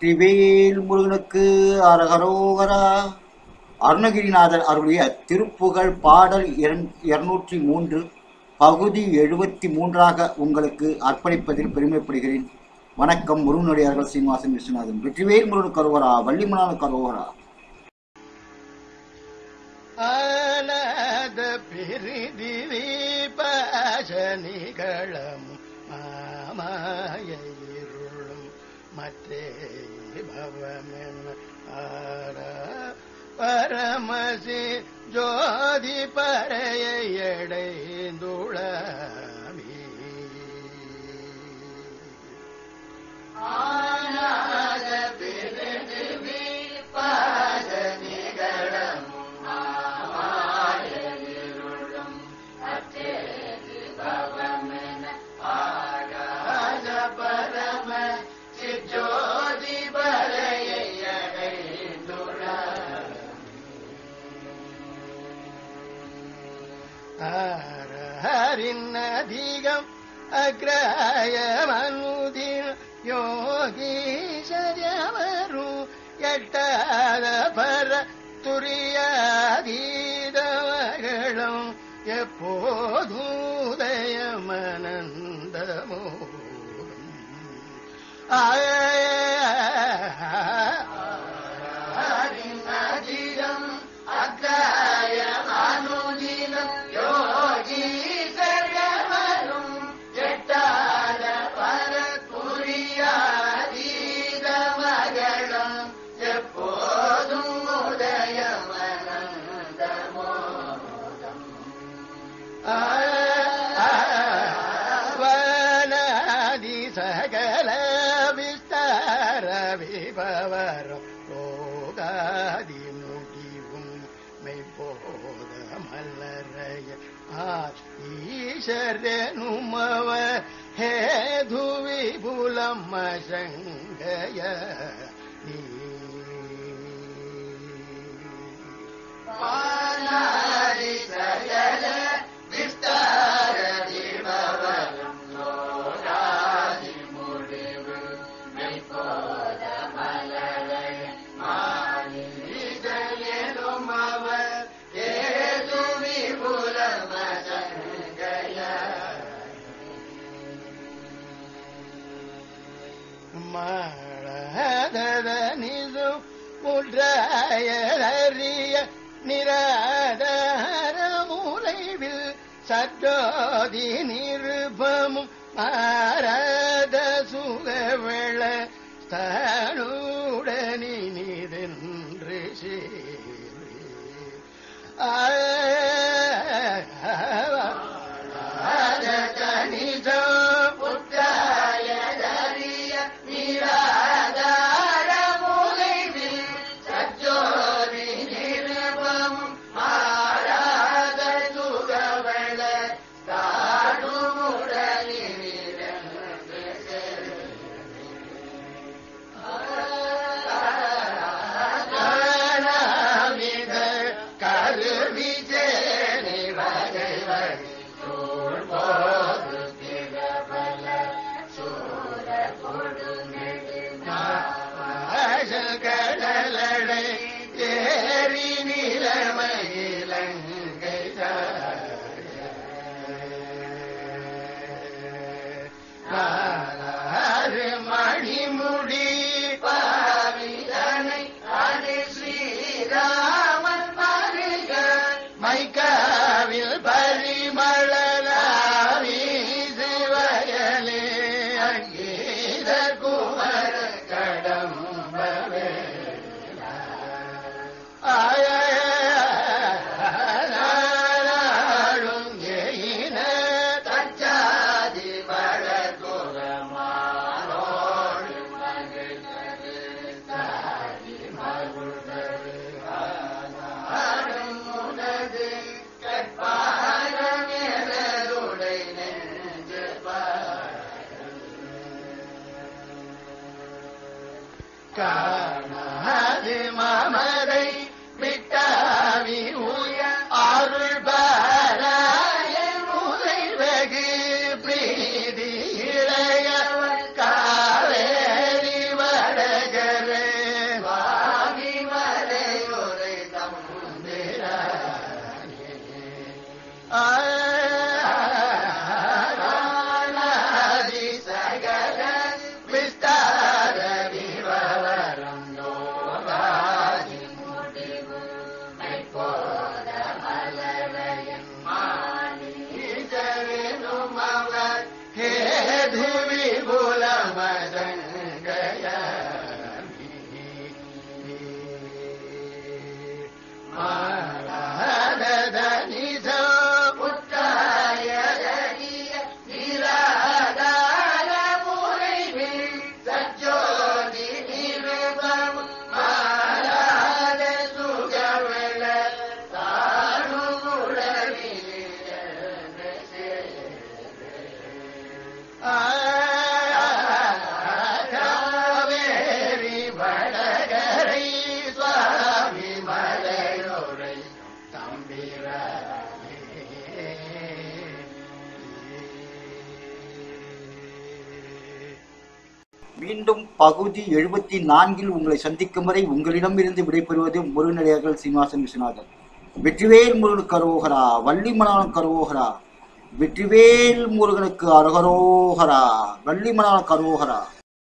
வெற்றிவேல் முருகனுக்கு அரகரோகரா. அருணகிரிநாதர் அருளிய திருப்புகழ் பாடல் 203 பகுதி 73 உங்களுக்கு அர்ப்பணிப்பதில் பெருமைப்படுகிறேன். வணக்கம். முருகனடியார்கள் சீனிவாசன் விஸ்வநாதன். வெற்றிவேல் முருகனுக்கு அரோகரா, வள்ளிமணனுக்கு அரோகரா. ஆனத பிரிதிவி பாசனிகளம் மாமாயிருளும் மற்றே பவமென ஆர பரமசி ஜோதி பறையடைந்துளவி ஆனத பிரிதிவி பாசனிகளம் ஹரிநதிகம் அக்ராயமனுதின் யோகீசரியவரு எட்டாத பர துரியாதீதமகளும் எப்போதூதயமனந்தமோகம் ஹரிநதிகம் அக்ராயமனுதினம் யோகீசரியவரும் எட்டாத பர துரியாதீதமகளும் எப்போதும் உதயமனந்தமோகம் வனாதி சகல விஸ்தார விபவரம் ரோகாதி முடிவும் மெய்போத மல்லரைய ஈஸ்வரனுமவ ஹேது விபுலம் சங்கய நீ வானாதி சகல விஸ்தார விபவரம் ரோகாதி முடிவு மெய்போத மல்லரைய ஈஸ்வரனுமவ ஹேது விபுலம் சங்கய மாடத நிசு முற்றாயறிய நிராதார மூலைவில் சற்றோதி நிருபமும் மாறாத சுகவெள ஸ்தானுடனி நிதென்று சேரி கணிதோ புத்தாயதறிய நிராதார மூலைவில் சற்றோதி நிருபமும் மாறாத சுகவள தாடுமுடனி நிதென்று சேரி கருவிஜேனி வகை வகை சூழ் போது திரபல சூர கொடுநெடு கடலடை ஏறி நிலமயிலங்கை நாலாறு மணிமுடி பாவிதனை அணி ஸ்ரீராமன் மருக மைக்காவில் பரிமளராவி சிவயலே அங்கீத குமர கடம்பவே ஆயும் எயின தச்சாதி வளகுரமானோடு மகிழ்ந்தது தாதி மகுழ்ந்தது ஆடும் உனது கற்பாரமேலுடை நெஞ்சு காணாது மாமரை விட்டாவி உய அருள் பாராய முறை வெகு பிரீதி இளையவன் காவேரி வடகர் மீண்டும் பகுதி 74 உங்களை சந்திக்கும் வரை உங்களிடமிருந்து விடைபெறுவது முருகனடியார்கள் சீனிவாசன் விஸ்வநாதன். வெற்றிவேல் முருகனுக்கு அரோகரா, வள்ளி மணாளனுக்கு அரோகரா. வெற்றிவேல் முருகனுக்கு அரோகரா, வள்ளி மணாளனுக்கு அரோகரா.